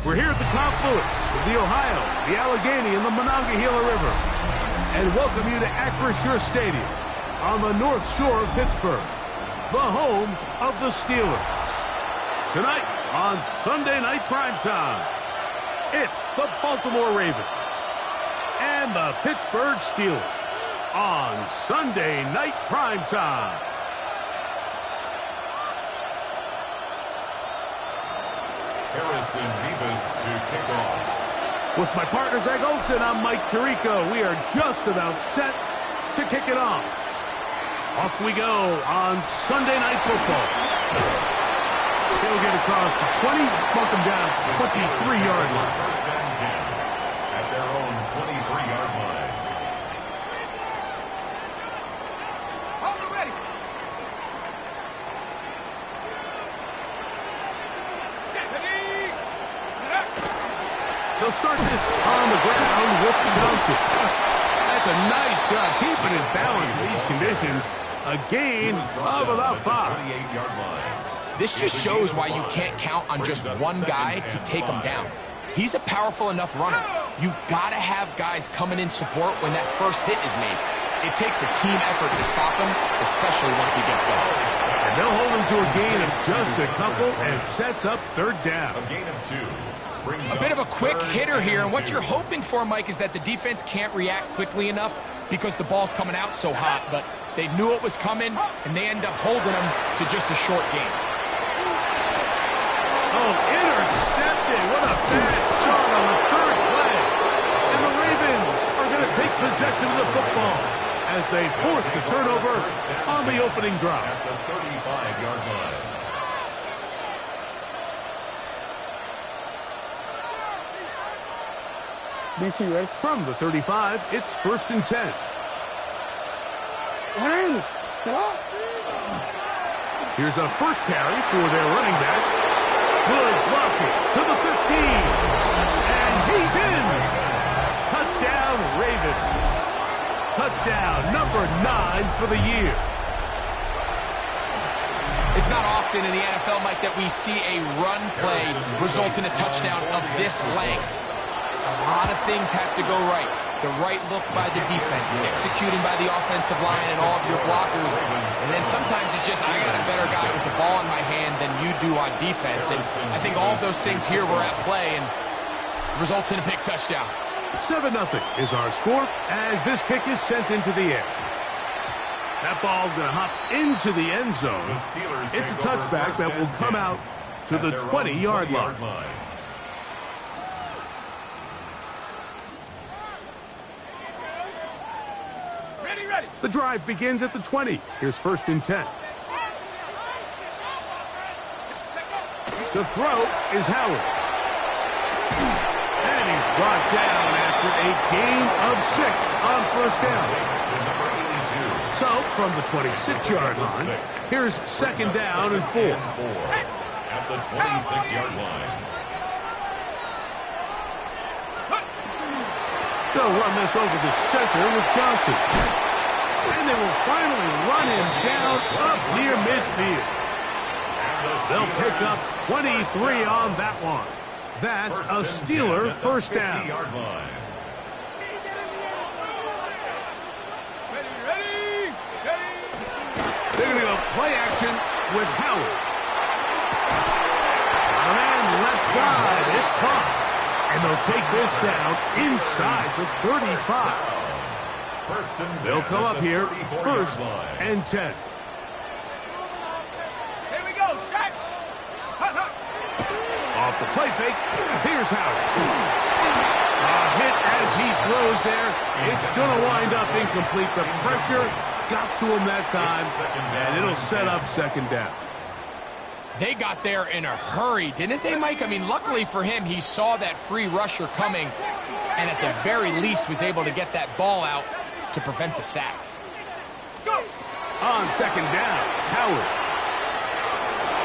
We're here at the confluence of the Ohio, the Allegheny, and the Monongahela Rivers, and welcome you to Acrisure Stadium on the North Shore of Pittsburgh, the home of the Steelers. Tonight on Sunday Night Primetime, it's the Baltimore Ravens and the Pittsburgh Steelers on Sunday Night Primetime. Harrison Beavis to kick off. With my partner Greg Olson, I'm Mike Tirico. We are just about set to kick it off. Off we go on Sunday Night Football. They'll get across the 20, mark them down to the 23-yard line. First and 10 at their own 23-yard line. Hold it ready. They'll start this on the ground with Johnson. That's a nice job keeping his balance in these conditions. A gain of about 5. 28-yard line. This just shows why you can't count on just one guy to take him down. He's a powerful enough runner. You gotta have guys coming in support when that first hit is made. It takes a team effort to stop him, especially once he gets going. And they'll hold him to a gain of just a couple and sets up third down. A gain of 2. A bit of a quick hitter here, and what you're hoping for, Mike, is that the defense can't react quickly enough because the ball's coming out so hot, but they knew it was coming, and they end up holding them to just a short gain. Oh, intercepted. What a bad start on the third play. And the Ravens are going to take possession of the football as they force the turnover on the opening drive. At the 35-yard line. BC, ready? From the 35, it's 1st and 10. Here's a first carry for their running back. Good blocking to the 15. And he's in. Touchdown, Ravens. Touchdown number 9 for the year. It's not often in the NFL, Mike, that we see a run play result in a touchdown of this length. A lot of things have to go right. The right look by the defense, executing by the offensive line and all of your blockers. And then sometimes it's just, I got a better guy with the ball in my hand than you do on defense. And I think all of those things here were at play and results in a big touchdown. 7-0 is our score as this kick is sent into the air. That ball going to hop into the end zone. It's a touchback that will come out to the 20-yard line. The drive begins at the 20. Here's 1st and 10. To throw is Howard. And he's brought down after a gain of 6 on 1st down. So, from the 26-yard line, here's 2nd down and 4. At the 26-yard line. They'll run this over the center with Johnson. And they will finally run him down up near midfield. They'll pick up 23 on that one. That's a Steeler first down. They're going to go play action with Howard. And left side, it's caught. And they'll take this down inside the 35. They'll come up here, 1st and 10. Here we go, set. Off the play fake, here's Howard. A hit as he throws there. It's going to wind up incomplete. The pressure got to him that time, and it'll set up 2nd down. They got there in a hurry, didn't they, Mike? I mean, luckily for him, he saw that free rusher coming, and at the very least was able to get that ball out to prevent the sack. On 2nd down, Howard.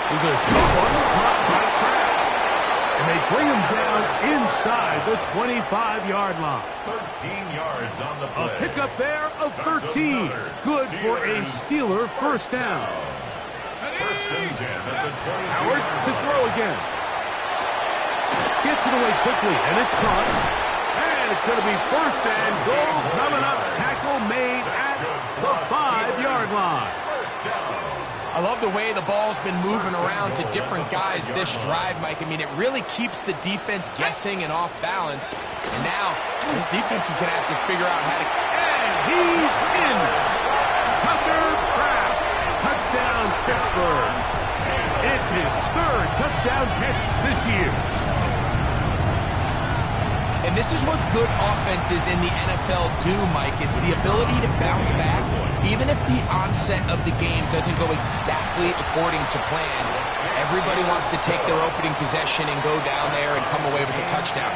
There's a short one caught by Kraft. And they bring him down inside the 25-yard line. 13 yards on the play. A pickup there of 13. Good for a Steeler first down. 1st and 10 at the 20. Howard to throw again. Gets it away quickly, and it's caught. And it's going to be 1st and goal coming up. Tackle made at the 5-yard line. I love the way the ball's been moving around to different guys this drive, Mike. I mean, it really keeps the defense guessing and off balance. And now, this defense is going to have to figure out how to... And he's in. Tucker Kraft. Touchdown, Pittsburgh. It's his 3rd touchdown catch this year. And this is what good offenses in the NFL do, Mike. It's the ability to bounce back, even if the onset of the game doesn't go exactly according to plan. Everybody wants to take their opening possession and go down there and come away with a touchdown.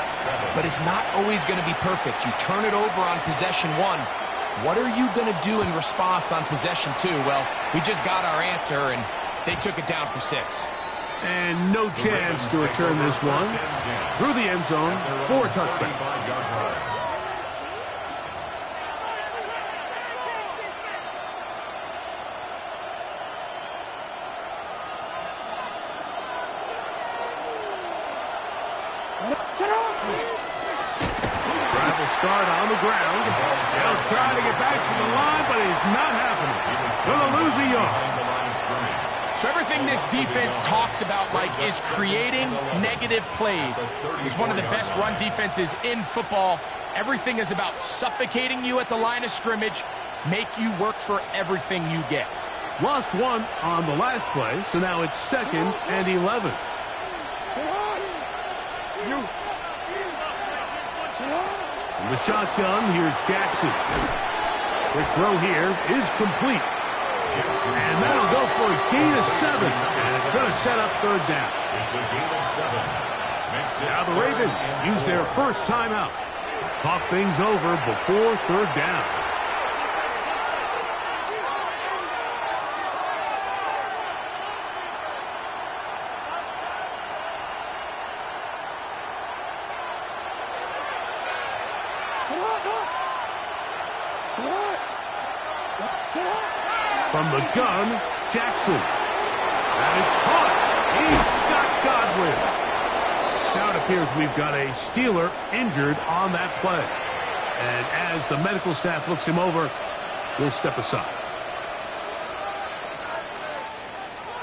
But it's not always going to be perfect. You turn it over on possession 1. What are you going to do in response on possession 2? Well, we just got our answer, and they took it down for 6. And no chance to return this one. Through the end zone for a touchback. Drive will start on the ground. They'll try to get back to the line, but it's not happening. Going to lose a yard. So everything this defense talks about, Mike, is creating negative plays. It's one of the best run defenses in football. Everything is about suffocating you at the line of scrimmage, make you work for everything you get. Lost 1 on the last play, so now it's 2nd and 11. From the shotgun, here's Jackson. Quick throw here is complete. And that'll go for a gain of 7. And it's going to set up 3rd down. It's a gain of 7. Now the Ravens use their first timeout. Talk things over before 3rd down. From the gun, Jackson. That is caught. He's got Godwin. Now it appears we've got a Steeler injured on that play. And as the medical staff looks him over, we'll step aside.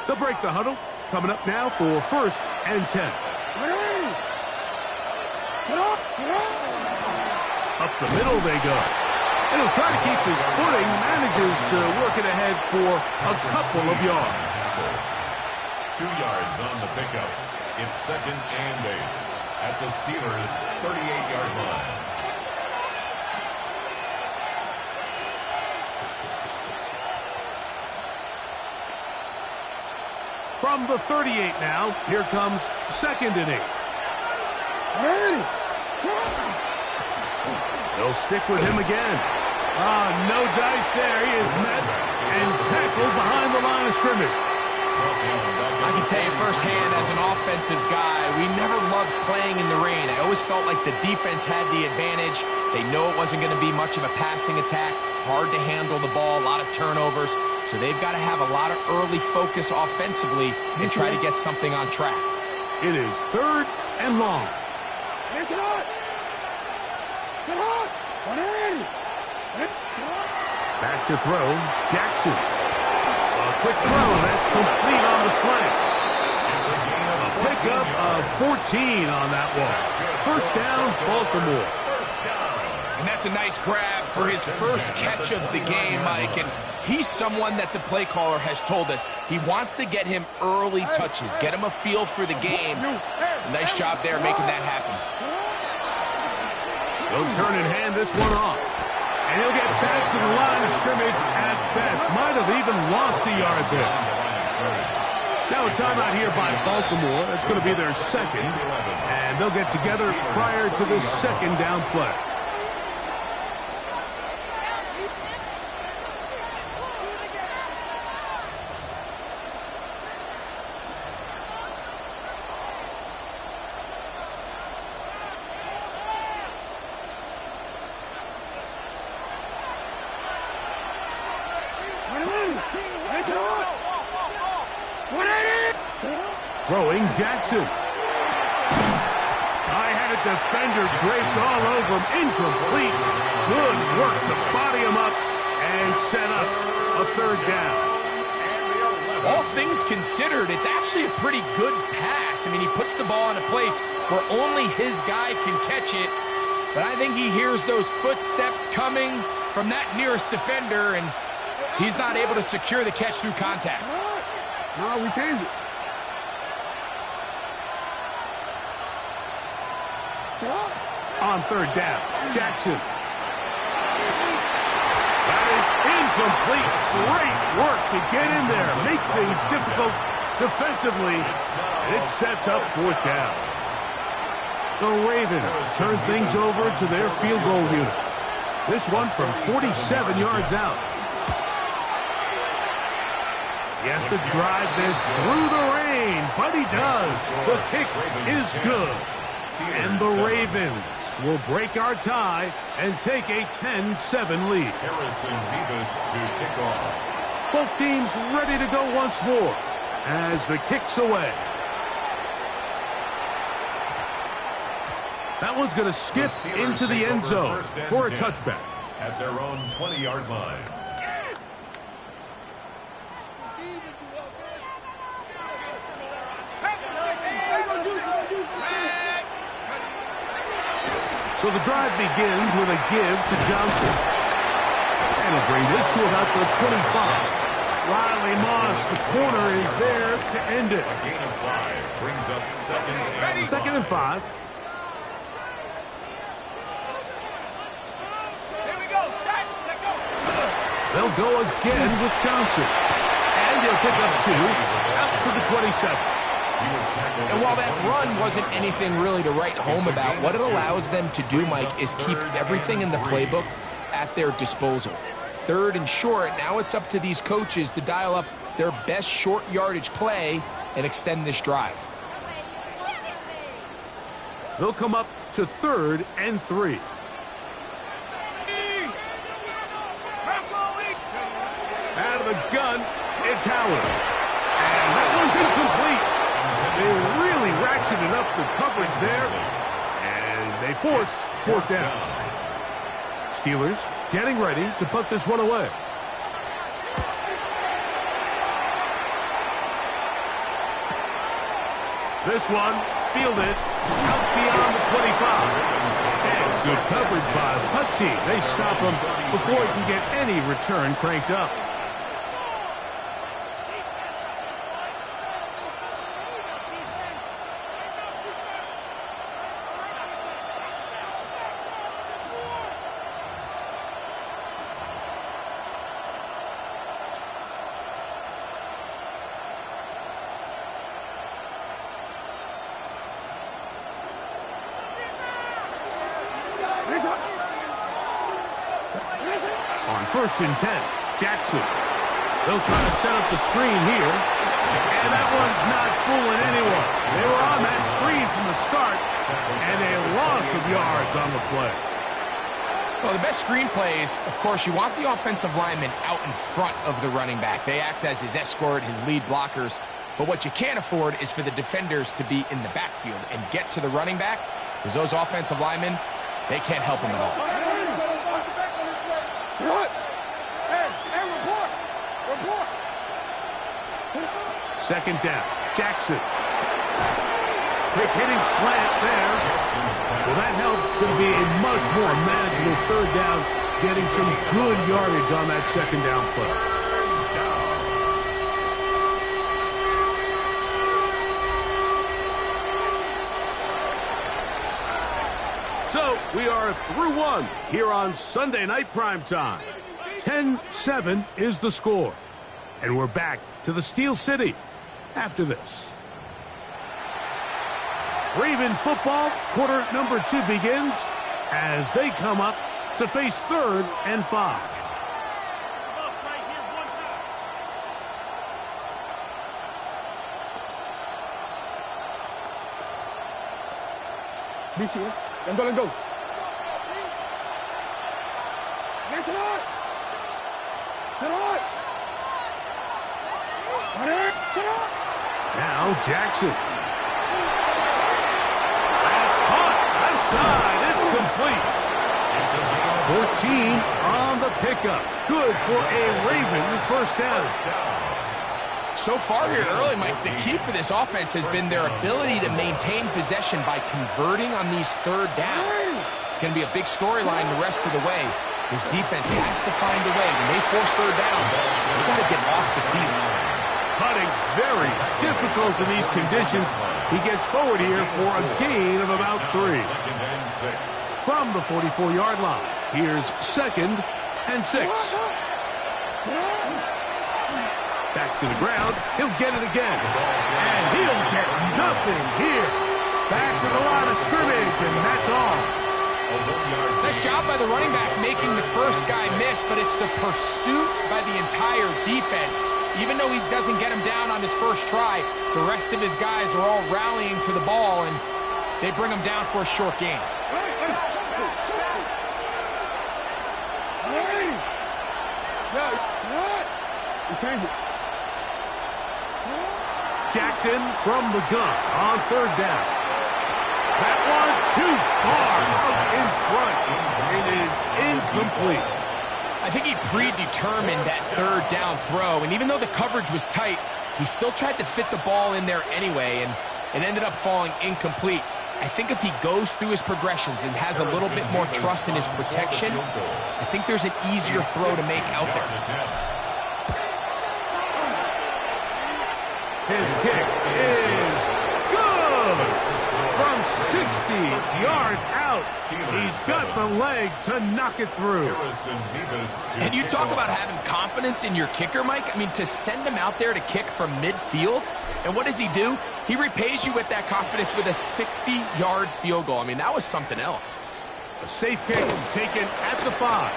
They'll break the huddle. Coming up now for 1st and 10. Up the middle they go. And he'll try to keep his footing, manages to work it ahead for a couple of yards. 2 yards on the pickup. It's 2nd and 8 at the Steelers' 38-yard line. From the 38 now, here comes 2nd and 8. They'll stick with him again. No dice there. He is met and tackled behind the line of scrimmage. I can tell you firsthand, as an offensive guy, we never loved playing in the rain. I always felt like the defense had the advantage. They know it wasn't going to be much of a passing attack, hard to handle the ball, a lot of turnovers. So they've got to have a lot of early focus offensively and try to get something on track. It is 3rd and long. Back to throw, Jackson. A quick throw, that's complete on the slant. A pickup of 14 on that one. First down, Baltimore. And that's a nice grab for his first catch of the game, Mike. And he's someone that the play caller has told us he wants to get him early touches, get him a feel for the game. Nice job there making that happen. He'll turn and hand this one off. And he'll get back to the line of scrimmage at best. Might have even lost a yard there. Now a timeout here by Baltimore. That's going to be their second. And they'll get together prior to the second down play. Throwing Jackson. I had a defender draped all over him. Incomplete. Good work to body him up and set up a 3rd down. All things considered, it's actually a pretty good pass. I mean, he puts the ball in a place where only his guy can catch it. But I think he hears those footsteps coming from that nearest defender, and he's not able to secure the catch through contact. No, we changed it. On 3rd down, Jackson. That is incomplete. Great work to get in there, make things difficult defensively, and it sets up 4th down. The Ravens turn things over to their field goal unit. This one from 47 yards out. He has to drive this through the rain, but he does. The kick is good. And the Ravens will break our tie and take a 10-7 lead. Harrison Beavis to kick off. Both teams ready to go once more as the kick's away. That one's going to skip into the end zone for a touchback. At their own 20-yard line. So the drive begins with a give to Johnson. And he'll bring this to about the 25. Riley Moss, the corner, is there to end it. A gain of 5 brings up 2nd and 5. 2nd and 5. Here we go, set, go. They'll go again with Johnson. And he'll pick up 2 out to the 27. And while that run wasn't anything really to write home about, what it allows them to do, Mike, is keep everything in the playbook at their disposal. 3rd and short, now it's up to these coaches to dial up their best short yardage play and extend this drive. They'll come up to 3rd and 3. Out of the gun, it's Howard. And that one's incomplete. They really ratcheted up the coverage there, and they force 4th down. Steelers getting ready to put this one away. This one fielded out beyond the 25. And good coverage by the punt team. They stop him before he can get any return cranked up. On 1st and 10, Jackson. They'll try to set up the screen here. And that one's not fooling anyone. They were on that screen from the start, and a loss of yards on the play. Well, the best screen plays, of course, you want the offensive lineman out in front of the running back. They act as his escort, his lead blockers. But what you can't afford is for the defenders to be in the backfield and get to the running back, because those offensive linemen, they can't help him at all. Second down, Jackson. Quick hitting slant there. Well, that helps. It's going to be a much more manageable third down, getting some good yardage on that second down play. So, we are through one here on Sunday Night Primetime. 10-7 is the score. And we're back to the Steel City after this. Raven football, quarter number 2 begins as they come up to face 3rd and 5. BC, let go. Sit on. Now Jackson. That's caught. Outside. It's complete. 14 on the pickup. Good for a Raven first down. So far here early, Mike, the key for this offense has been their ability to maintain possession by converting on these third downs. It's going to be a big storyline the rest of the way. This defense has to find a way. When they force third down, they got to get off the field. Cutting very difficult in these conditions. He gets forward here for a gain of about 3. From the 44-yard line, here's 2nd and 6. Back to the ground. He'll get it again. And he'll get nothing here. Back to the line of scrimmage, and that's all. Nice job by the running back making the first guy miss, but it's the pursuit by the entire defense. Even though he doesn't get him down on his first try, the rest of his guys are all rallying to the ball, and they bring him down for a short gain. Jackson from the gun on 3rd down. That one too far up in front. It is incomplete. I think he predetermined that third down throw, and even though the coverage was tight, he still tried to fit the ball in there anyway, and it ended up falling incomplete. I think if he goes through his progressions and has a little bit more trust in his protection, I think there's an easier throw to make out there. His kick is good! From 60 yards out, he's got the leg to knock it through. And you talk about having confidence in your kicker, Mike. I mean, to send him out there to kick from midfield, and what does he do? He repays you with that confidence with a 60-yard field goal. I mean, that was something else. A safe kick taken at the 5.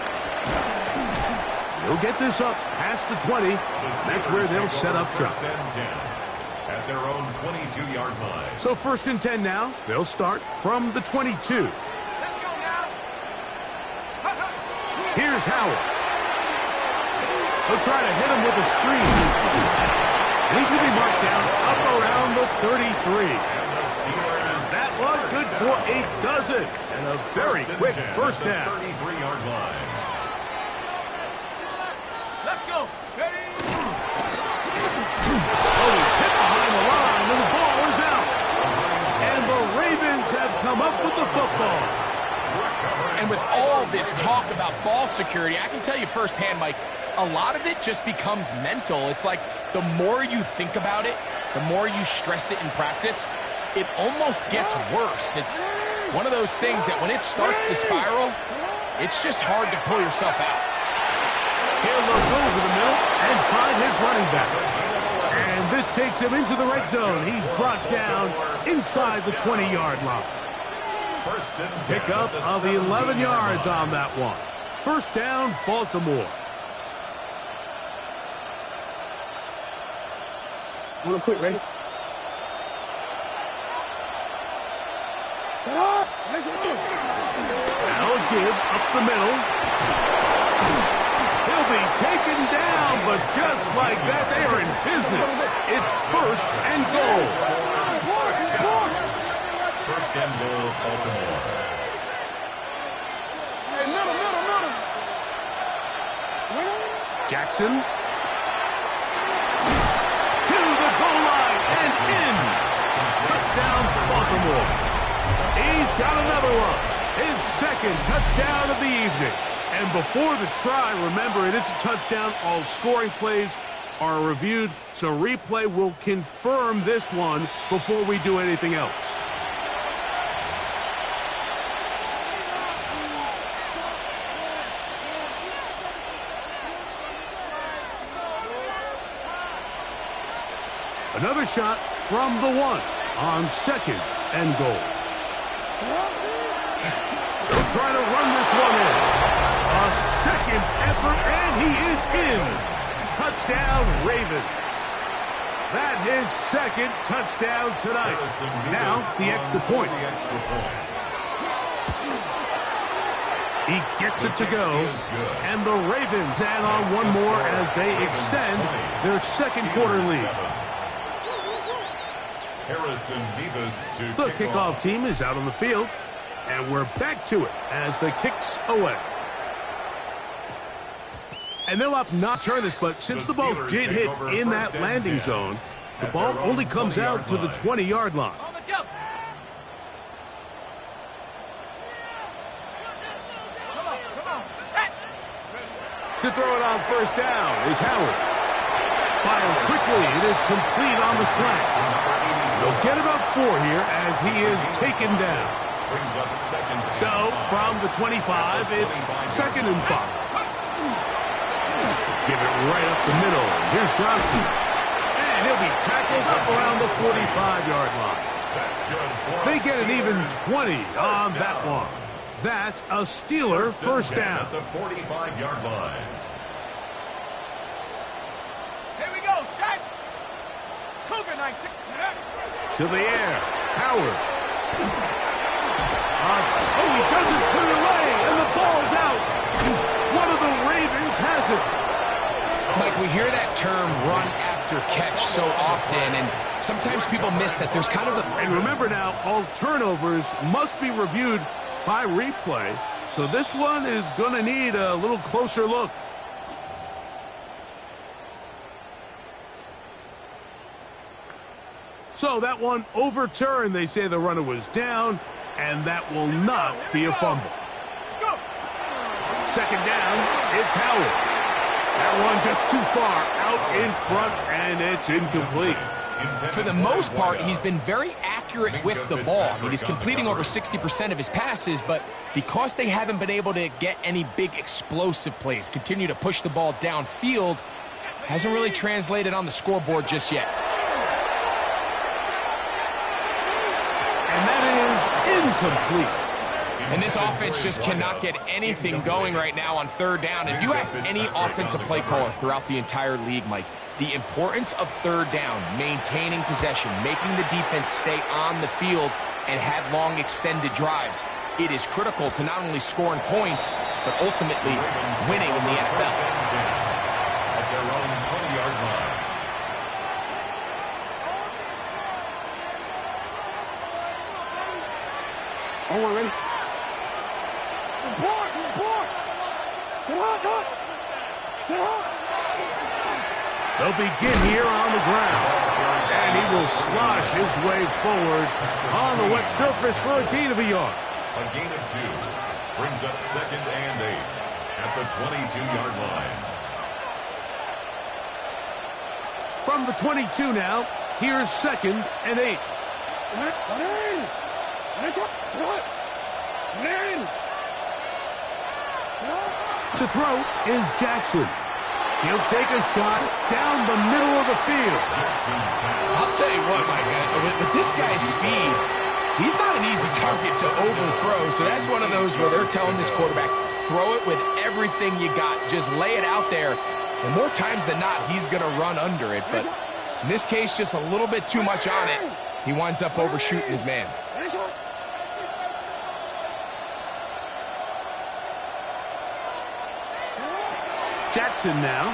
He'll get this up past the 20. That's where they'll set up shop. At their own 22-yard line. So 1st and 10 now. They'll start from the 22. Let's go now. Here's Howard. He'll try to hit him with a screen. And he's going to be marked down up around the 33. That one good for a dozen. And a very quick first down. 33-yard line. Let's go. Oh, he's hit behind the line, and the ball is out. And the Ravens have come up with the football. And with all this talk about ball security, I can tell you firsthand, Mike, a lot of it just becomes mental. It's like the more you think about it, the more you stress it in practice, it almost gets worse. It's one of those things that when it starts to spiral, it's just hard to pull yourself out. He'll look over the middle and find his running back. And this takes him into the red zone. He's brought down inside the 20-yard line. Pickup of 11 yards on that one. First down, Baltimore. A little quick, ready? Now a give up the middle. He'll be taken down, but just like that, they are in business. It's first and goal. First and goal, Baltimore. Hey, middle. Jackson. To the goal line and in. Touchdown, Baltimore. He's got another one. His second touchdown of the evening. And before the try, remember, it is a touchdown. All scoring plays are reviewed, so replay will confirm this one before we do anything else. Another shot from the one on second and goal. They'll try to run this one in. A second effort, and he is in. Touchdown, Ravens. That his second touchdown tonight. Now, the extra point. He gets it to go, and the Ravens add on one more as they extend their second quarter lead. The kickoff team is out on the field, and we're back to it as the kick's away. And they'll have not turn this, but since the ball did hit in that landing zone, the ball only comes out to the 20-yard line. To throw it on first down is Howard. Fires quickly. It is complete on the slant. They'll get about 4 here as he is taken down. So, from the 25, it's second and 5. Give it right up the middle. Here's Johnson. And he'll be tackled up around the 45-yard line. They get an even 20 on that one. That's a Steeler first down. At the 45-yard line. Here we go, set. Cougar 19. To the air. Howard. Oh, he doesn't put it away, and the ball's out. One of the Ravens has it. Mike, we hear that term run after catch so often, and sometimes people miss that there's kind of a... And remember now, all turnovers must be reviewed by replay, so this one is going to need a little closer look. So that one overturned. They say the runner was down, and that will not be a fumble. Second down, it's Howard. That one just too far out in front, and it's incomplete. For the most part, he's been very accurate with the ball. I mean, he's completing over 60% of his passes, but because they haven't been able to get any big explosive plays, continue to push the ball downfield, hasn't really translated on the scoreboard just yet. And that is incomplete. And this offense just cannot get anything going right now on third down. If you ask any offensive play caller throughout the entire league, Mike, the importance of third down, maintaining possession, making the defense stay on the field and have long extended drives, it is critical to not only scoring points, but ultimately winning in the NFL. At their own 20-yard line. All one, ready? Report! Sit up! They'll begin here on the ground. And he will slosh his way forward on the wet surface for a gain of a yard. A gain of 2 brings up second and 8 at the 22-yard line. From the 22 now, here's second and 8. To throw is Jackson. He'll take a shot down the middle of the field. I'll tell you what, Mike, with this guy's speed, he's not an easy target to overthrow. So that's one of those where they're telling this quarterback, throw it with everything you got. Just lay it out there. And more times than not, he's going to run under it. But In this case, just a little bit too much on it. He winds up overshooting his man. Jackson now.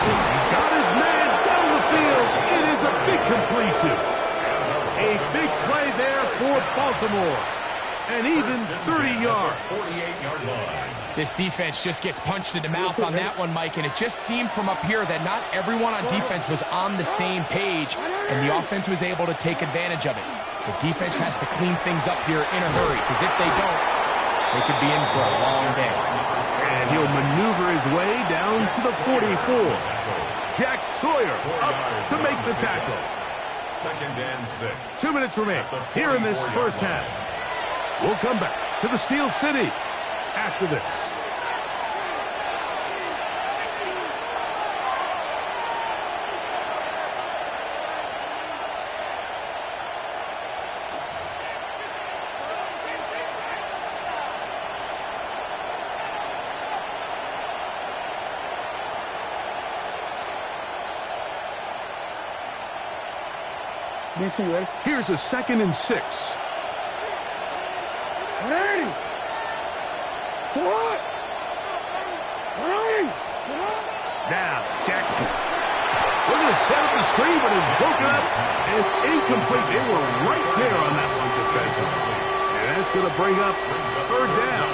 He's got his man down the field. It is a big completion. A big play there for Baltimore. And even 30 yards. 48-yard line. This defense just gets punched in the mouth on that one, Mike, and it just seemed from up here that not everyone on defense was on the same page, and the offense was able to take advantage of it. The defense has to clean things up here in a hurry, because if they don't, they could be in for a long day. And he'll maneuver his way down to the 44. Jack Sawyer up to make the tackle. 2nd and 6. 2 minutes remain here in this first half. We'll come back to the Steel City after this. Here's a 2nd and 6. Now, Jackson. Looking to set up the screen, but it's broken up and incomplete. They were right there on that one defensively. And that's going to bring up 3rd down.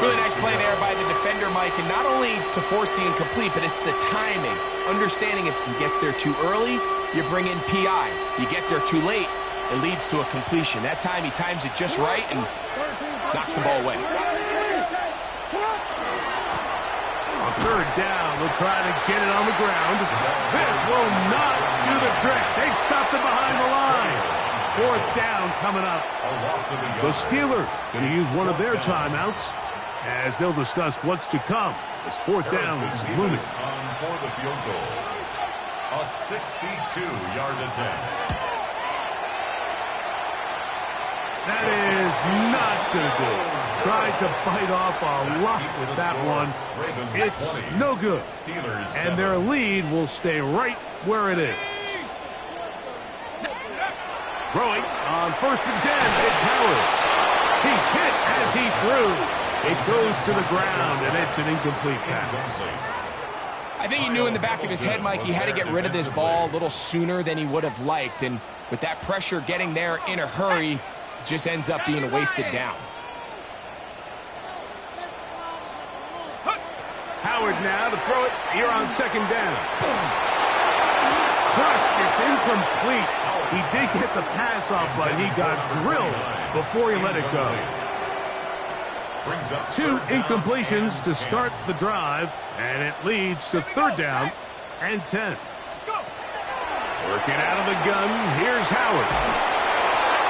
Really nice play there by the defender, Mike, and not only to force the incomplete, but it's the timing. Understanding if he gets there too early, you bring in PI. You get there too late, it leads to a completion. That time he times it just right and knocks the ball away. On 3rd down, we'll try to get it on the ground. This will not do the trick. They stopped it behind the line. 4th down coming up. The Steelers going to use one of their timeouts as they'll discuss what's to come as 4th down is looming. On for the field goal. A 62-yard attempt. That is not going to do it. Tried to bite off a lot with that one. It's no good. And their lead will stay right where it is. Throwing on 1st and 10. It's Howard. He's hit as he threw. It goes to the ground, and it's an incomplete pass. I think he knew in the back of his head, Mike, he had to get rid of this ball a little sooner than he would have liked. And with that pressure getting there in a hurry, it just ends up being a wasted down. Howard now to throw it here on 2nd down. Crushed, it's incomplete. He did get the pass off, but he got drilled before he let it go. 2 incompletions to start the drive, and it leads to 3rd down and 10. Working out of the gun, here's Howard.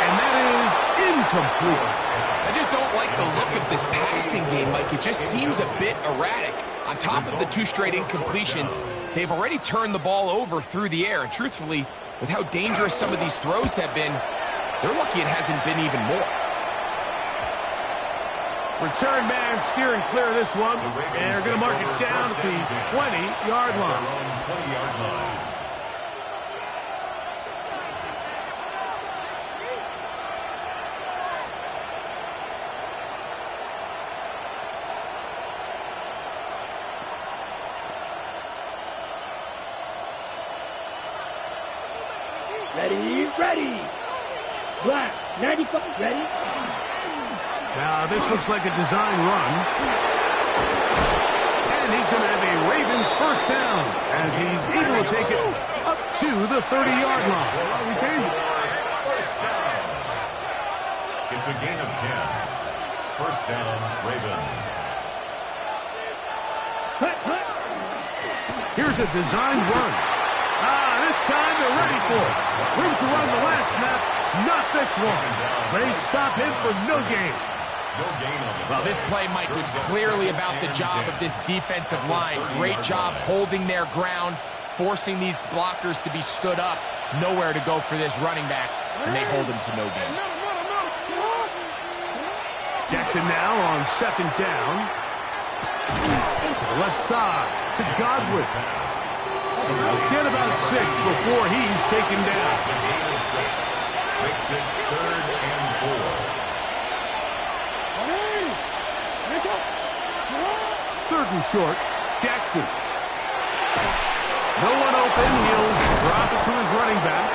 And that is incomplete. I just don't like the look of this passing game, Mike. It just seems a bit erratic. On top of the 2 straight incompletions, they've already turned the ball over through the air. And truthfully, with how dangerous some of these throws have been, they're lucky it hasn't been even more. Return man steering clear of this one. And they're going to mark it down at the 20-yard line. 20-yard line. Ready. Black, 95, ready. Now, this looks like a design run. And he's going to have a Ravens 1st down as he's able to take it up to the 30-yard line. It's a gain of 10. 1st down, Ravens. Here's a design run. This time they're ready for it. Room to run the last snap. Not this one. They stop him for no gain. Well, this play, Mike, was clearly about the job of this defensive line. Great job holding their ground, forcing these blockers to be stood up. Nowhere to go for this running back, and they hold him to no gain. Jackson now on 2nd down. To the left side to Godwin. Get about 6 before he's taken down. It's a gain of 6. Makes it 3rd and 4. 3rd and short. Jackson. No one open. He'll drop it to his running back.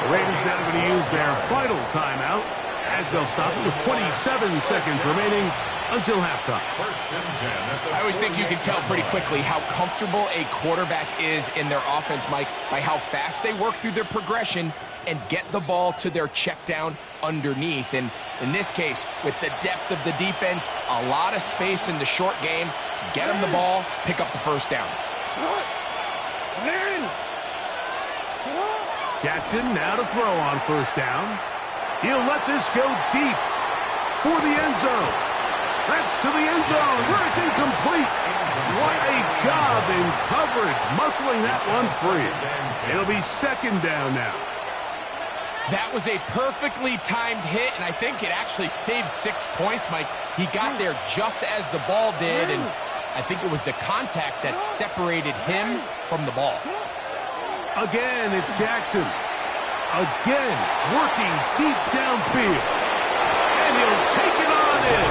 The Ravens now going to use their final timeout as they'll stop it with 27 seconds remaining until halftime. 1st and 10 at the I always think you can tell pretty quickly how comfortable a quarterback is in their offense, Mike, by how fast they work through their progression and get the ball to their check down underneath. And in this case, with the depth of the defense, a lot of space in the short game, get them the ball, pick up the 1st down. Jackson now to throw on 1st down. He'll let this go deep for the end zone. That's to the end zone where it's incomplete. What a job in coverage, muscling that one free. It'll be 2nd down now. That was a perfectly timed hit, and I think it actually saved 6 points, Mike. He got there just as the ball did, and I think it was the contact that separated him from the ball. Again, it's Jackson. Again, working deep downfield. And he'll take it on in.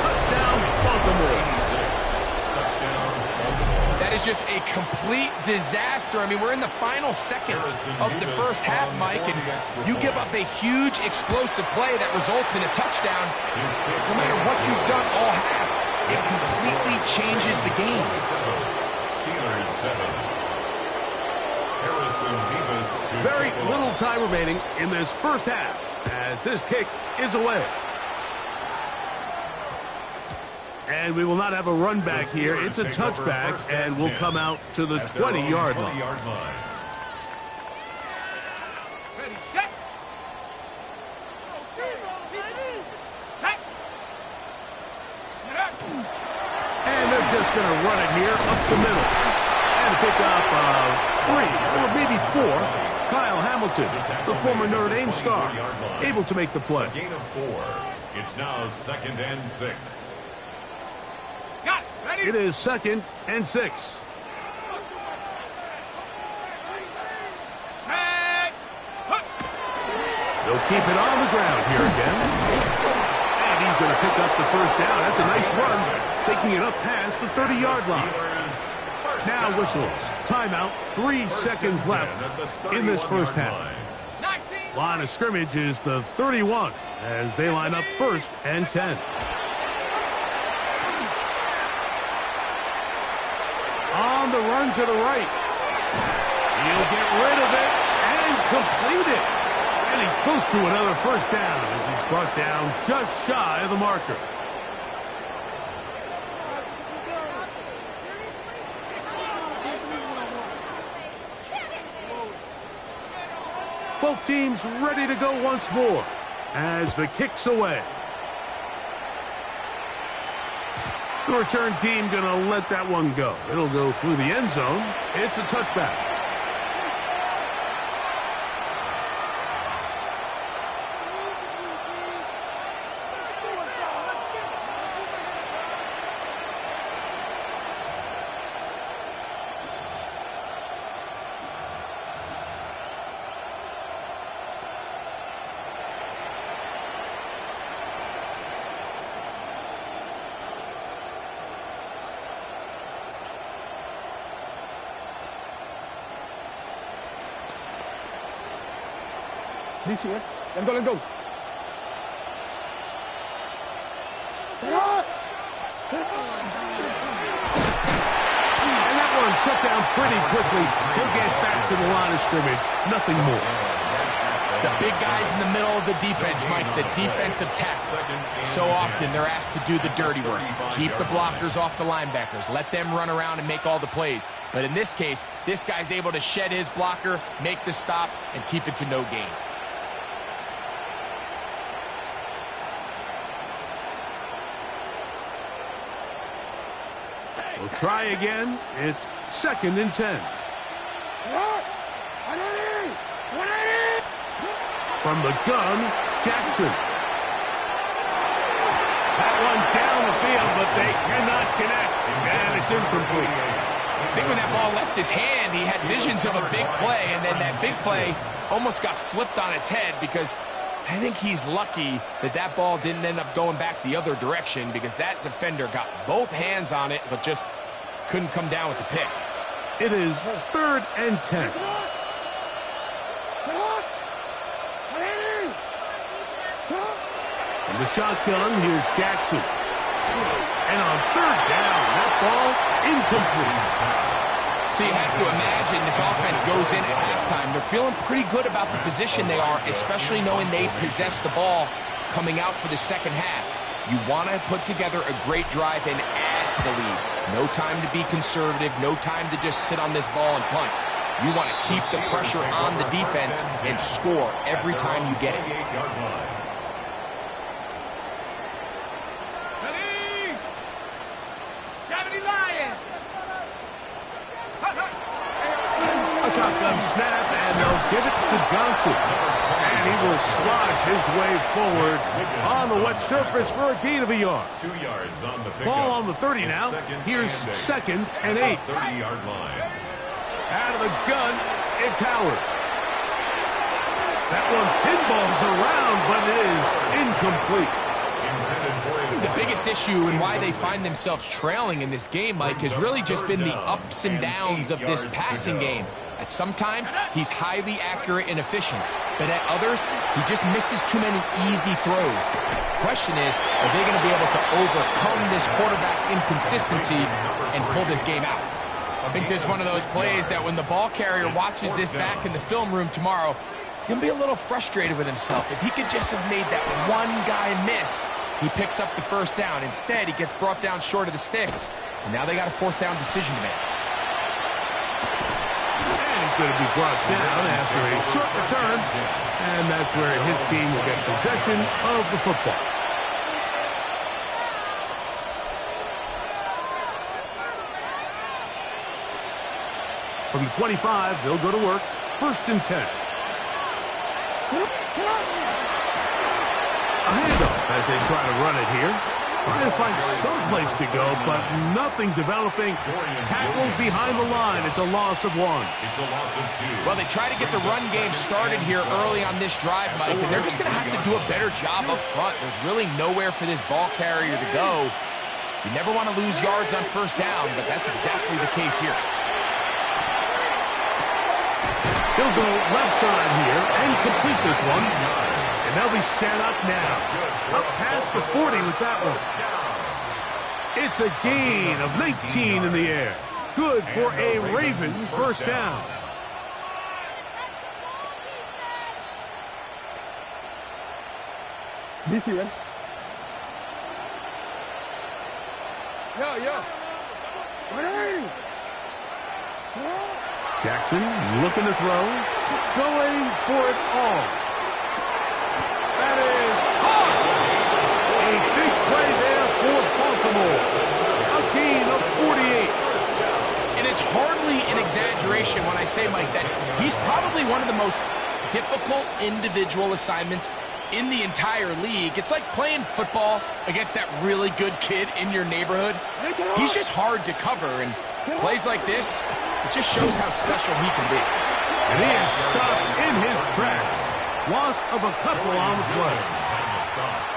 Touchdown, Baltimore. Touchdown, Baltimore. That is just a complete disaster. I mean, we're in the final seconds of the 1st half, Mike, and you give up a huge explosive play that results in a touchdown. No matter what you've done all half, it completely changes the game. Steelers 7. Harrison Beavis to Very kick off. little time remaining in this 1st half as this kick is away. And we will not have a run back here. It's a touchback and will come out to the 20-yard line. Ready, set. Set. And they're just going to run it here up the middle. And pick up 3 or maybe 4. Kyle Hamilton, the former Notre Dame star, able to make the play. Gain of 4. It's now 2nd and 6. Got it. Ready? It is 2nd and 6. Set. Hook. They'll keep it on the ground here again. And he's going to pick up the 1st down. That's a nice run, taking it up past the 30-yard line. Now whistles. Timeout. 3 seconds left in this 1st half. 19. Line of scrimmage is the 31 as they line up 1st and 10. On the run to the right. He'll get rid of it and complete it. And he's close to another 1st down as he's brought down just shy of the marker. Both teams ready to go once more as the kick's away. The return team going to let that one go. It'll go through the end zone. It's a touchback. This here. Let go, let go. And that one shut down pretty quickly. He'll get back to the line of scrimmage. Nothing more. The big guys in the middle of the defense, Mike, the defensive tackles. So often they're asked to do the dirty work. Keep the blockers off the linebackers. Let them run around and make all the plays. But in this case, this guy's able to shed his blocker, make the stop, and keep it to no gain. We'll try again. It's 2nd and 10. From the gun, Jackson. That one down the field, but they cannot connect. And it's incomplete. think when that ball left his hand, he had visions of a big play, and then that big play almost got flipped on its head because I think he's lucky that that ball didn't end up going back the other direction because that defender got both hands on it but just couldn't come down with the pick. It is 3rd and 10. In the shotgun, here's Jackson. And on 3rd down, that ball incomplete. So you have to imagine this offense goes in at halftime. They're feeling pretty good about the position they are, especially knowing they possess the ball coming out for the second half. You want to put together a great drive and add to the lead. No time to be conservative, no time to just sit on this ball and punt. You want to keep the pressure on the defense and score every time you get it. A shotgun snap, and they'll give it to Johnson. And he will slosh his way forward on the wet surface for a gain of a yard. 2 yards on the pickup. Ball on the 30 now. Here's 2nd and 8. 30-yard line. Out of the gun, it's Howard. That one pinballs around, but it is incomplete. The biggest issue and why they find themselves trailing in this game, Mike, has really just been the ups and downs of this passing game. At sometimes, he's highly accurate and efficient, but at others, he just misses too many easy throws. The question is, are they going to be able to overcome this quarterback inconsistency and pull this game out? I think there's one of those plays that when the ball carrier watches this back in the film room tomorrow, he's going to be a little frustrated with himself. If he could just have made that one guy miss, he picks up the first down. Instead, he gets brought down short of the sticks, and now they got a 4th down decision to make. And he's going to be brought down after a short return, and that's where his team will get possession of the football. From the 25, they'll go to work. 1st and 10. A handoff as they try to run it here. Trying to find some place to go, but nothing developing. Tackled behind the line. It's a loss of 1. It's a loss of 2. Well, they try to get the run game started here early on this drive, Mike, and they're just going to have to do a better job up front. There's really nowhere for this ball carrier to go. You never want to lose yards on 1st down, but that's exactly the case here. He'll go left side here and complete this one. And they'll be set up now. Up past the 40 with that one. It's a gain of 19 in the air. Good for a Raven 1st down. DC, man. Yo. Jackson looking to throw. Going for it all. That is caught. A big play there for Baltimore. A gain of 48. And it's hardly an exaggeration when I say, Mike, that he's probably one of the most difficult individual assignments in the entire league. It's like playing football against that really good kid in your neighborhood. He's just hard to cover, and plays like this, it just shows how special he can be. And he is stopped in his tracks. Loss of a couple on the play.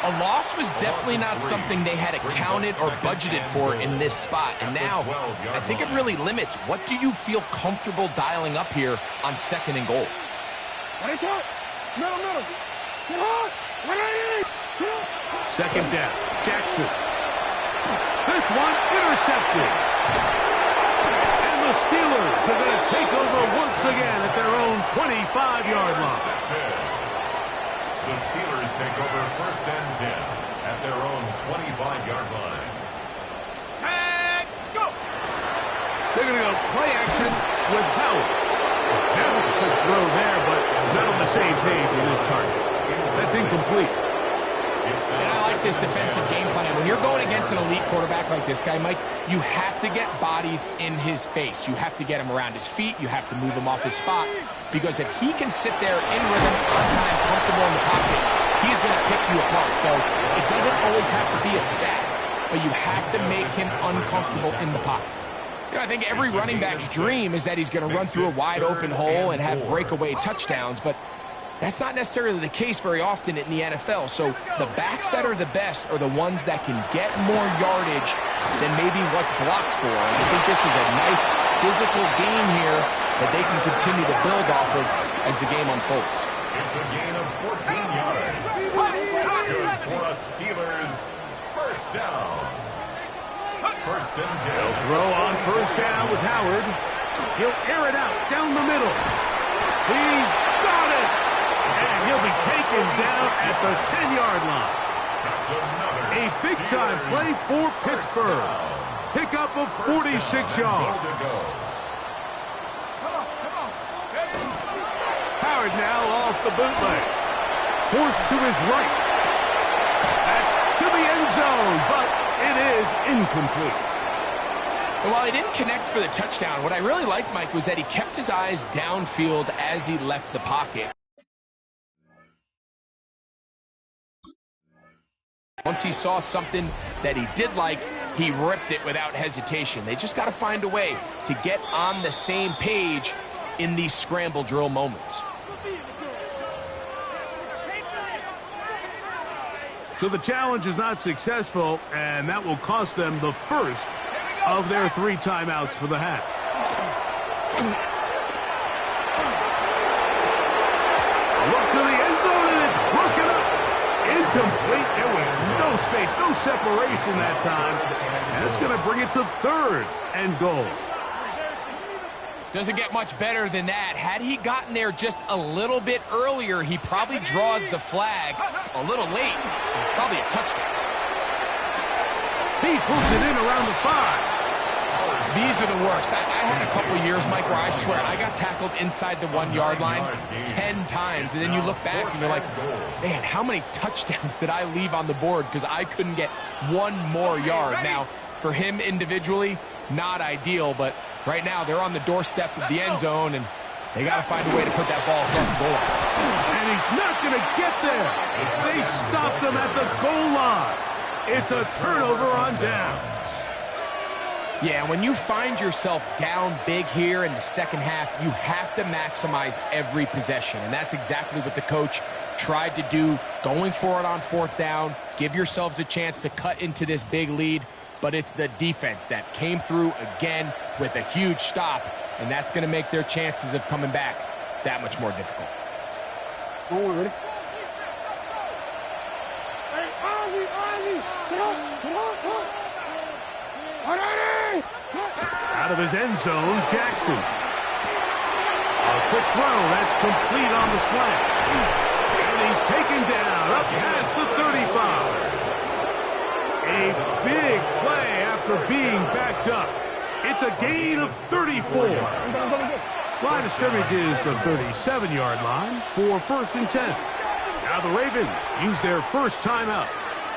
A loss was definitely not something they had accounted or budgeted for in this spot. And now, I think it really limits what do you feel comfortable dialing up here on 2nd and goal. Second down. Jackson. This one intercepted. And the Steelers are going to take over once again at their own 25-yard line. The Steelers take over 1st and 10 at their own 25-yard line. Let's go. They're going to go play action with Howard. That was a quick throw there, but not on the same page with his target. That's incomplete. And I like this defensive game plan. When you're going against an elite quarterback like this guy, Mike, you have to get bodies in his face. You have to get him around his feet. You have to move him off his spot. Because if he can sit there in rhythm, on time, comfortable in the pocket, he's going to pick you apart. So it doesn't always have to be a sack, but you have to make him uncomfortable in the pocket. You know, I think every running back's dream is that he's going to run through a wide open hole and have breakaway touchdowns, but that's not necessarily the case very often in the NFL. So the backs that are the best are the ones that can get more yardage than maybe what's blocked for. And I think this is a nice physical game here that they can continue to build off of as the game unfolds. It's a gain of 14 yards. That's good for a Steelers first down. First and 10. They'll throw on first down with Howard. He'll air it out down the middle. He's got it. And he'll be taken down at the 10-yard line. That's another A big-time play for Pittsburgh. Pickup of 46 yards. Howard now off the bootleg. Forced to his right. That's to the end zone, but it is incomplete. And while he didn't connect for the touchdown, what I really liked, Mike, was that he kept his eyes downfield as he left the pocket. Once he saw something that he did like, he ripped it without hesitation. They just got to find a way to get on the same page in these scramble drill moments. So the challenge is not successful, and that will cost them the first of their 3 timeouts for the half. A look to the end zone, and it's broken up. Incomplete. There was no space, no separation that time. And it's going to bring it to 3rd and goal. Doesn't get much better than that. Had he gotten there just a little bit earlier, he probably draws the flag a little late. It's probably a touchdown. He pulls it in around the 5. These are the worst. I had a couple of years, Mike, where I swear I got tackled inside the 1-yard line 10 times. And then you look back and you're like, man, how many touchdowns did I leave on the board because I couldn't get 1 more yard? Now, for him individually, not ideal, but right now they're on the doorstep of the end zone, and they got to find a way to put that ball across the goal line. And he's not going to get there. They stopped him at the goal line. It's a turnover on downs. Yeah, when you find yourself down big here in the second half, you have to maximize every possession. And that's exactly what the coach tried to do, going for it on 4th down, give yourselves a chance to cut into this big lead. But it's the defense that came through again with a huge stop, and that's going to make their chances of coming back that much more difficult. Ready? Out of his end zone, Jackson. A quick throw, that's complete on the slant. And he's taken down up past the 35. A big play after being backed up. It's a gain of 34. Line of scrimmage is the 37-yard line for 1st and 10. Now the Ravens use their first timeout,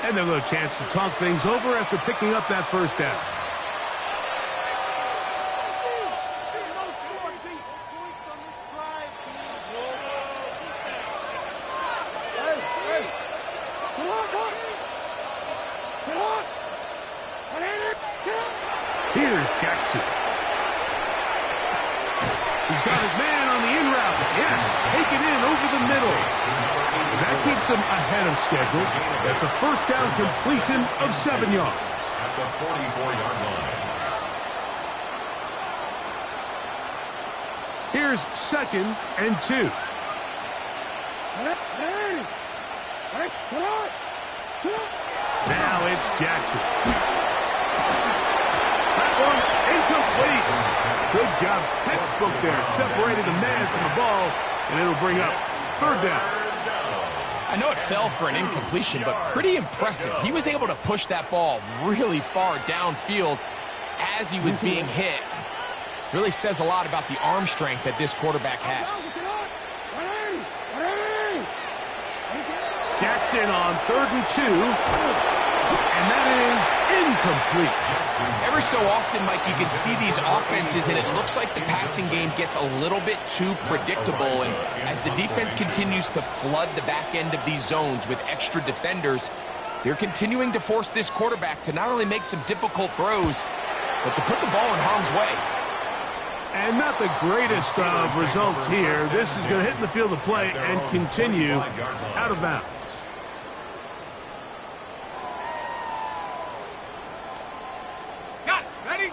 and they'll get a chance to talk things over after picking up that first down. Here's Jackson. He's got his man on the in route. Yes, taken in over the middle. And that keeps him ahead of schedule. That's a first down completion of 7 yards. At the 44-yard line. Here's 2nd and 2. Now it's Jackson. That one incomplete. Good job, textbook there, separating the man from the ball, and it'll bring up 3rd down. I know it fell for an incompletion, but pretty impressive. He was able to push that ball really far downfield as he was being hit. Really says a lot about the arm strength that this quarterback has. Jackson on 3rd and 2, and that is incomplete. Every so often, Mike, you can see these offenses, and it looks like the passing game gets a little bit too predictable. And as the defense continues to flood the back end of these zones with extra defenders, they're continuing to force this quarterback to not only make some difficult throws, but to put the ball in harm's way. And not the greatest of results here. This is going to hit in the field of play and continue out of bounds. Got it. Ready?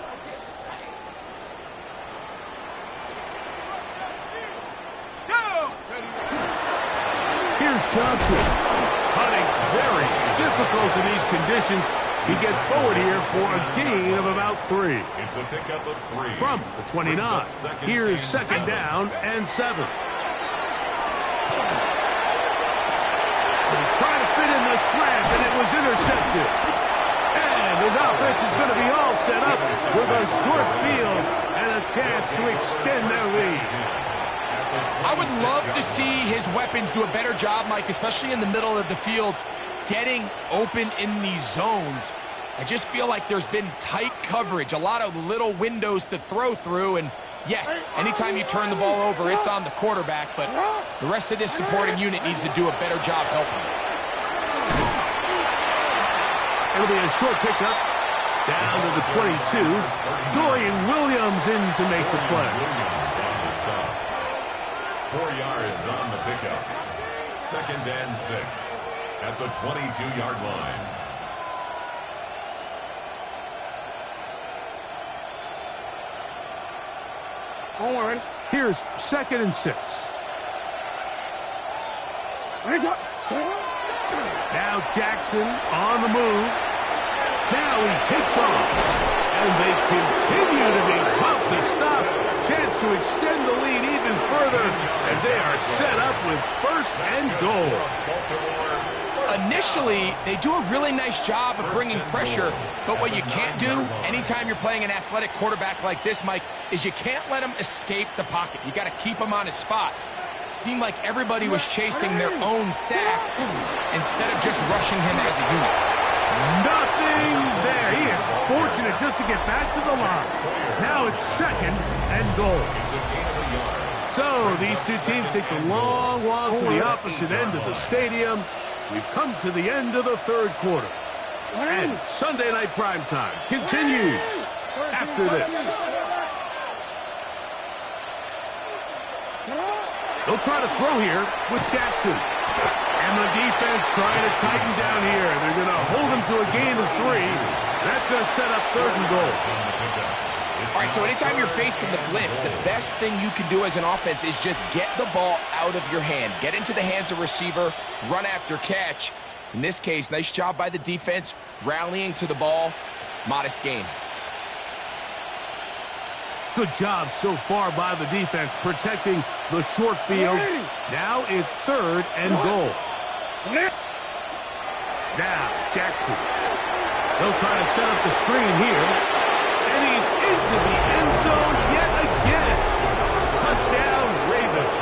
Go! Here's Johnson. Hunting very difficult in these conditions. He gets forward here for a gain of about 3. It's a pickup of 3. From the 29. Here's second down and 7. He tried to fit in the slant, and it was intercepted. And his offense is going to be all set up with a short field and a chance to extend their lead. I would love to see his weapons do a better job, Mike, especially in the middle of the field, getting open in these zones. I just feel like there's been tight coverage, a lot of little windows to throw through, and yes, anytime you turn the ball over, it's on the quarterback, but the rest of this supporting unit needs to do a better job helping. It'll be a short pickup down to the 22. Dorian Williams in to make the play. Williams on the stop. 4 yards on the pickup. Second and 6 at the 22-yard line. Don't worry. Here's second and 6. Now Jackson on the move. Now he takes off. And they continue to be tough to stop. Chance to extend the lead even further as they are set up with first and goal. Initially, they do a really nice job of bringing pressure, but what you can't do anytime you're playing an athletic quarterback like this, Mike, is you can't let him escape the pocket. You got to keep him on his spot. Seemed like everybody was chasing their own sack instead of just rushing him as a unit. Nothing there. He is fortunate just to get back to the line. Now it's second and goal. So these two teams take the long walk to the opposite end of the stadium. We've come to the end of the third quarter. And Sunday Night Primetime continues after this. They'll try to throw here with Jackson. And the defense trying to tighten down here. They're going to hold him to a gain of 3. That's going to set up third and goal. All right, so anytime you're facing the blitz, the best thing you can do as an offense is just get the ball out of your hand. Get into the hands of receiver, run after catch. In this case, nice job by the defense, rallying to the ball. Modest gain. Good job so far by the defense protecting the short field. Now it's third and goal. Now Jackson. They'll try to set up the screen here. And he's into the end zone yet again. Touchdown, Ravens.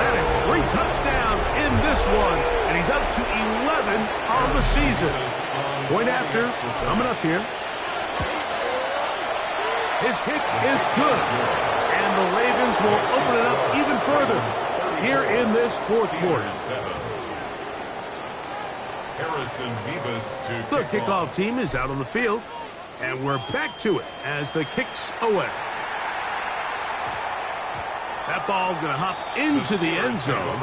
That is 3 touchdowns in this one. And he's up to 11 on the season. Point after coming up here. His kick is good. And the Ravens will open it up even further here in this fourth quarter. Harrison Beavis to The kickoff team is out on the field. And we're back to it as the kick's away. That ball going to hop into the end zone.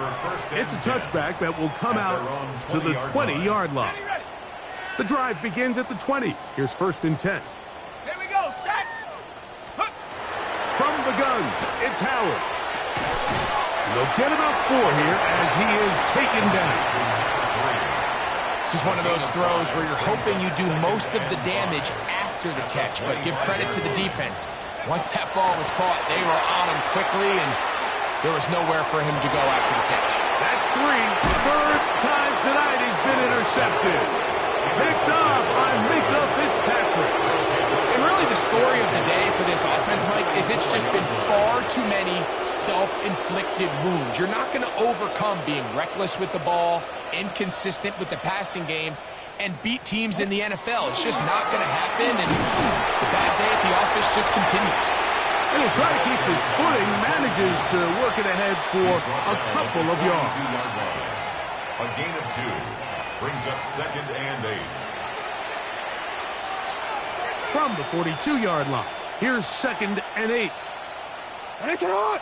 It's a touchback that will come out to the 20-yard line. The drive begins at the 20. Here's first and 10. Here we go, set. From the gun, it's Howard. And they'll get about 4 here as he is taken down. This is one of those throws where you're hoping you do most of the damage after the catch, but give credit to the defense. Once that ball was caught, they were on him quickly, and there was nowhere for him to go after the catch. That's 3. Third time tonight he's been intercepted. Picked off by Minkah Fitzpatrick. And really the story of the day for this offense, Mike, is it's just been far too many self-inflicted wounds. You're not going to overcome being reckless with the ball, inconsistent with the passing game, and beat teams in the NFL. It's just not going to happen, and the bad day at the office just continues. And he'll try to keep his footing, manages to work it ahead for a couple of yards. A gain of 2 brings up second and 8. from the 42-yard line. Here's 2nd and 8. Now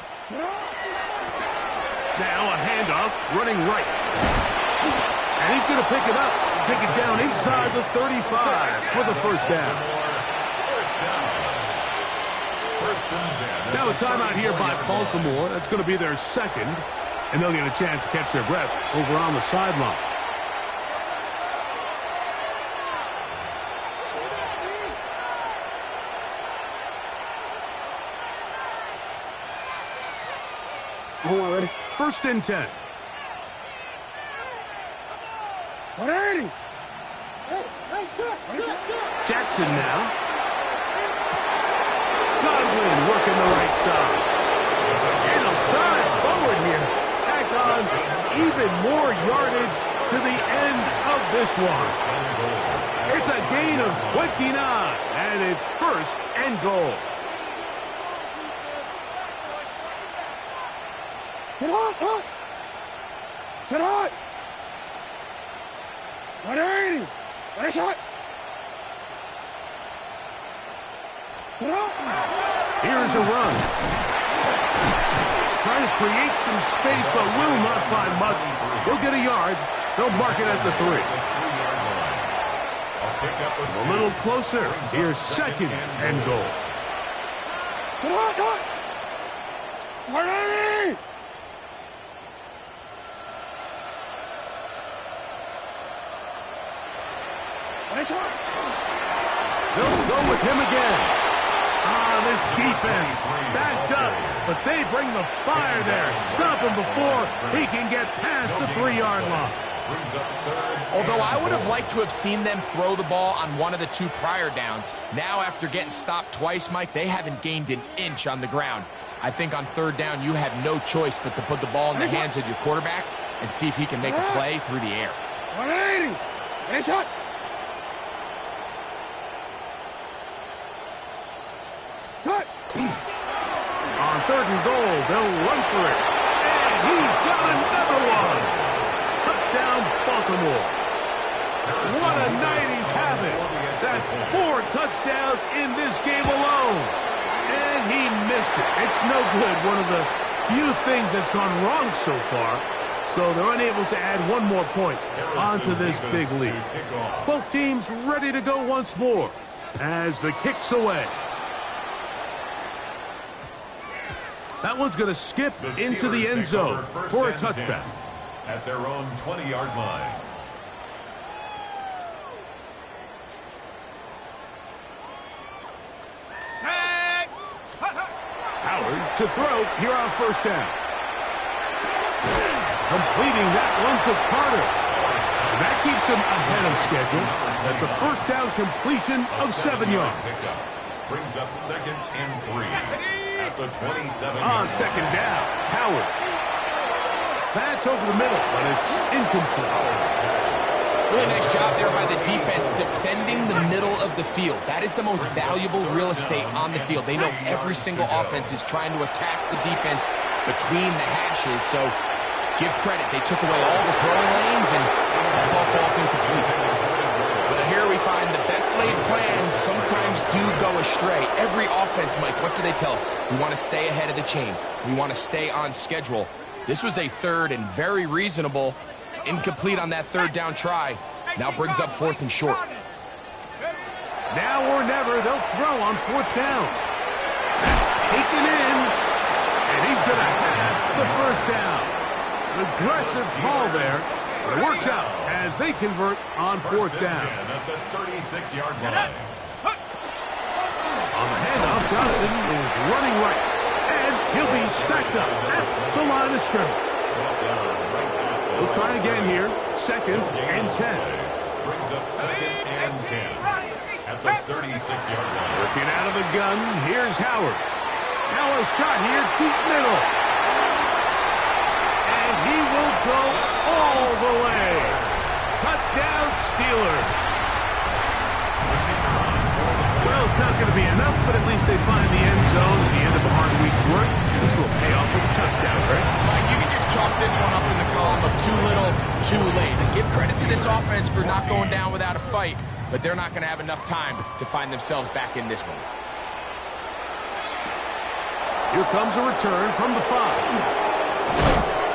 a handoff, running right. And he's going to pick it up, take it down inside the 35 for the first down. Now a timeout here by Baltimore. That's going to be their second, and they'll get a chance to catch their breath over on the sideline. Hold on, ready? 1st and 10. 180. Jackson now. Godwin working the right side. And a dive forward here. Tack on even more yardage to the end of this one. It's a gain of 29, and it's 1st and goal. Sit hot. Sit hot. 180. Nice shot. Sit hot. Here's a run. Trying to create some space, but will not find much. He'll get a yard. They'll mark it at the 3. A little closer. Here's 2nd and goal. Sit hot. 180. Nice shot. They'll go with him again. This defense backed up, but they bring the fire there. Stop him before he can get past the 3-yard line. Although I would have liked to have seen them throw the ball on one of the 2 prior downs, now after getting stopped twice, Mike, they haven't gained an inch on the ground. I think on 3rd down, you have no choice but to put the ball in the hands of your quarterback and see if he can make a play through the air. 180. Nice shot. Cut. On 3rd and goal, they'll run for it. And he's got another one. Touchdown, Baltimore. What a night he's having. That's 4 touchdowns in this game alone. And he missed it. It's no good. One of the few things that's gone wrong so far. So they're unable to add one more point onto this big lead. Both teams ready to go once more as the kick's away. That one's going to skip into the end zone for a touchback. At their own 20-yard line. Howard to throw here on 1st down. Completing that one to Carter. That keeps him ahead of schedule. That's a 1st down completion of 7 yards. Brings up 2nd and 3. At the 27. On 2nd down, Howard. That's over the middle, but it's incomplete. Really nice job there by the defense defending the middle of the field. That is the most valuable real estate on the field. They know every single offense is trying to attack the defense between the hashes, so give credit. They took away all the throwing lanes, and the ball falls incomplete. But here we find the best laid plans sometimes do go astray. Every offense, Mike, what do they tell us? We want to stay ahead of the chains. We want to stay on schedule. This was a 3rd and very reasonable. Incomplete on that 3rd down try. Now brings up 4th and short. Now or never, they'll throw on 4th down. That's taken in, and he's going to have the 1st down. Aggressive call there. It works out as they convert on 4th down. At the 36-yard line. On the handoff, Johnson is running right, and he'll be stacked up at the line of scrimmage. We'll try again here. 2nd and 10. Brings up 2nd and 10. At the 36-yard line. Working out of the gun, here's Howard. Now a shot here, deep middle. And he will go all the way. Touchdown, Steelers. Well, it's not going to be enough, but at least they find the end zone at the end of a hard week's work. This will pay off with a touchdown, right? Mike, you can just chalk this one up in the column of too little, too late. And give credit to this offense for not going down without a fight. but they're not going to have enough time to find themselves back in this one. Here comes a return from the 5.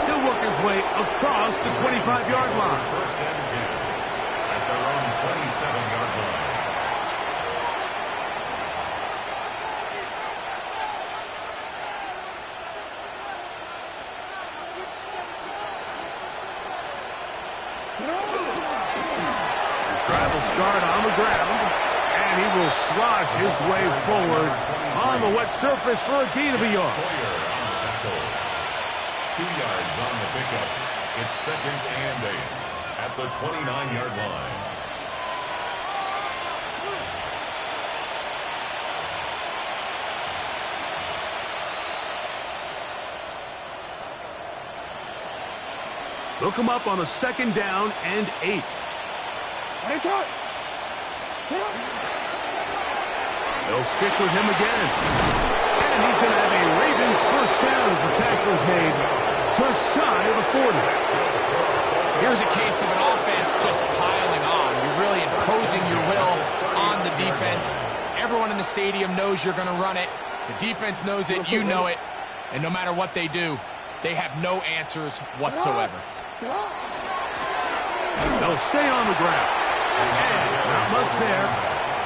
He'll work his way across the 25-yard line. First and 10 at their own 27-yard line. Drive will start on the ground, and he will slosh his way forward on the wet surface for a gain of a yard. Sawyer on the tackle. 2 yards on the pickup. It's second and 8 at the 29-yard line. They'll come up on a second down and 8. They'll stick with him again. And he's going to have a Ravens first down as the tackle is made just shy of the 40. Here's a case of an offense just piling on. You're really imposing your will on the defense. Everyone in the stadium knows you're going to run it. The defense knows it, you know it. And no matter what they do, they have no answers whatsoever. They'll stay on the ground. And not much there.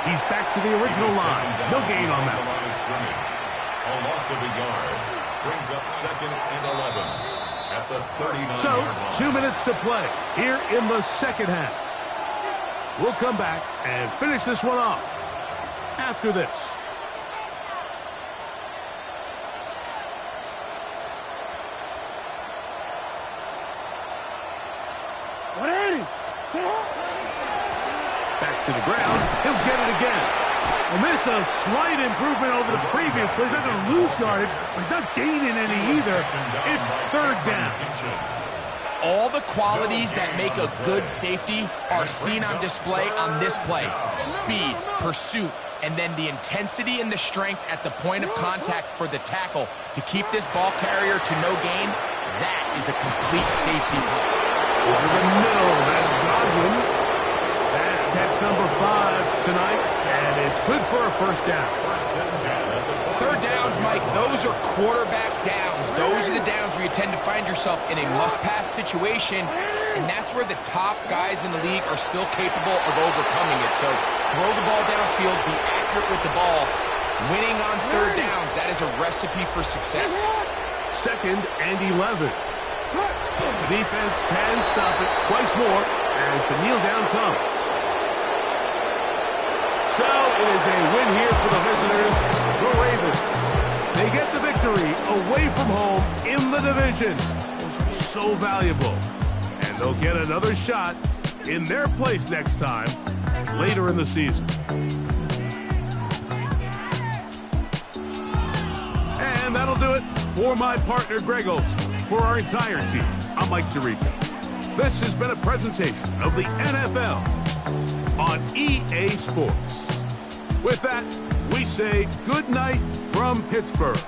He's back to the original line. No gain on that one. A loss of a yard brings up second and 11 at the 39-yard So, line. 2 minutes to play here in the second half. We'll come back and finish this one off after this. Back to the ground. He'll get it again. And this is a slight improvement over the previous play. He's not going to lose yardage, but he's not gaining any either. It's third down. All the qualities that make a good safety are seen on display on this play. Speed, pursuit, and then the intensity and the strength at the point of contact for the tackle to keep this ball carrier to no gain. That is a complete safety play. Over the middle, that's Godwin. That's catch number 5 tonight, and it's good for a first down. Third downs, Mike, those are quarterback downs. Those are the downs where you tend to find yourself in a must-pass situation, and that's where the top guys in the league are still capable of overcoming it. So throw the ball downfield, be accurate with the ball. Winning on third downs, that is a recipe for success. Second and 11. The defense can stop it twice more as the kneel down comes. So it is a win here for the visitors, the Ravens. They get the victory away from home in the division. Those are so valuable. And they'll get another shot in their place next time later in the season. And that'll do it for my partner, Greg Olson. For our entire team, I'm Mike Tirico. This has been a presentation of the NFL on EA Sports. With that, we say good night from Pittsburgh.